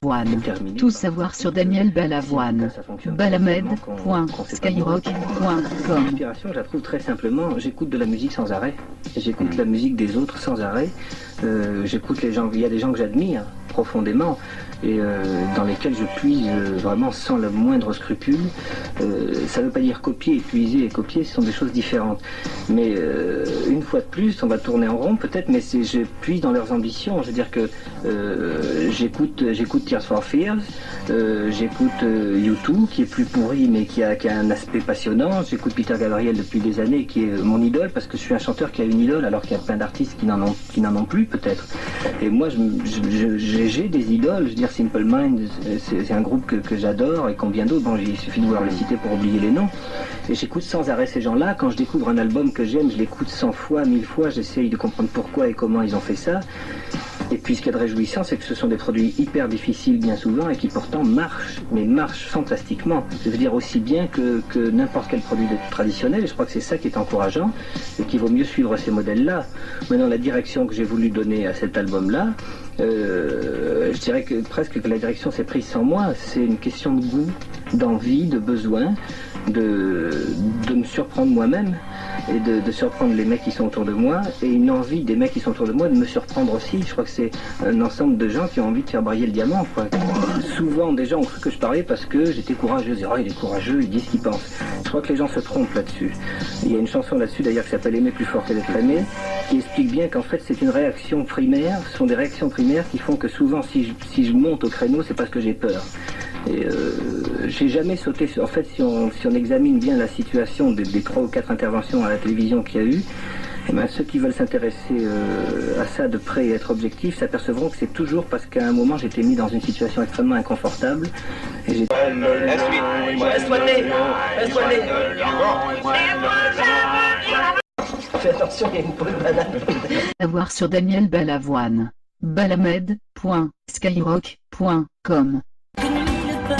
Balavoine. Tout savoir sur Daniel Balavoine. Balamed.skyrock.com. L'inspiration, je la trouve très simplement. J'écoute de la musique sans arrêt. J'écoute la musique des autres sans arrêt. J'écoute les gens. Il y a des gens que j'admire profondément et dans lesquels je puise vraiment sans le moindre scrupule. Ça ne veut pas dire copier, puiser et copier, ce sont des choses différentes. Mais une fois de plus, on va tourner en rond peut-être, mais je puise dans leurs ambitions. Je veux dire que j'écoute Tears for Fears, j'écoute U2 qui est plus pourri mais qui a un aspect passionnant. J'écoute Peter Gabriel depuis des années qui est mon idole parce que je suis un chanteur qui a une idole alors qu'il y a plein d'artistes qui n'en ont plus peut-être. Et moi j'ai des idoles. Je veux dire Simple Minds, c'est un groupe que j'adore et combien d'autres. Bon, il suffit de vouloir les citer pour oublier les noms. Et j'écoute sans arrêt ces gens-là. Quand je découvre un album que j'aime, je l'écoute 100 fois, 1000 fois. J'essaye de comprendre pourquoi et comment ils ont fait ça. Et puis ce qui est de réjouissant, c'est que ce sont des produits hyper difficiles bien souvent et qui pourtant marchent, mais marchent fantastiquement. Je veux dire aussi bien que n'importe quel produit traditionnel, et je crois que c'est ça qui est encourageant, et qu'il vaut mieux suivre ces modèles-là. Maintenant, la direction que j'ai voulu donner à cet album-là, je dirais que presque que la direction s'est prise sans moi. C'est une question de goût, d'envie, de besoin, de me surprendre moi-même et de surprendre les mecs qui sont autour de moi, et une envie des mecs qui sont autour de moi de me surprendre aussi. Je crois que c'est un ensemble de gens qui ont envie de faire briller le diamant, quoi. Souvent des gens ont cru que je parlais parce que j'étais courageux. Ils disaient, oh, il est courageux, il dit ce qu'il pense. Je crois que les gens se trompent là-dessus. Il y a une chanson là-dessus d'ailleurs qui s'appelle Aimer plus fort que d'être aimé, qui explique bien qu'en fait c'est une réaction primaire. Ce sont des réactions primaires qui font que souvent si je monte au créneau, c'est parce que j'ai peur. Et j'ai jamais sauté sur... En fait, si on examine bien la situation des 3 ou 4 interventions à la télévision qu'il y a eu, eh ben, ceux qui veulent s'intéresser à ça de près et être objectifs s'apercevront que c'est toujours parce qu'à un moment j'étais mis dans une situation extrêmement inconfortable. Et j'ai... Fais attention, il y a une poule banane. Savoir sur Daniel Balavoine. Balamed.skyrock.com. Can you leave the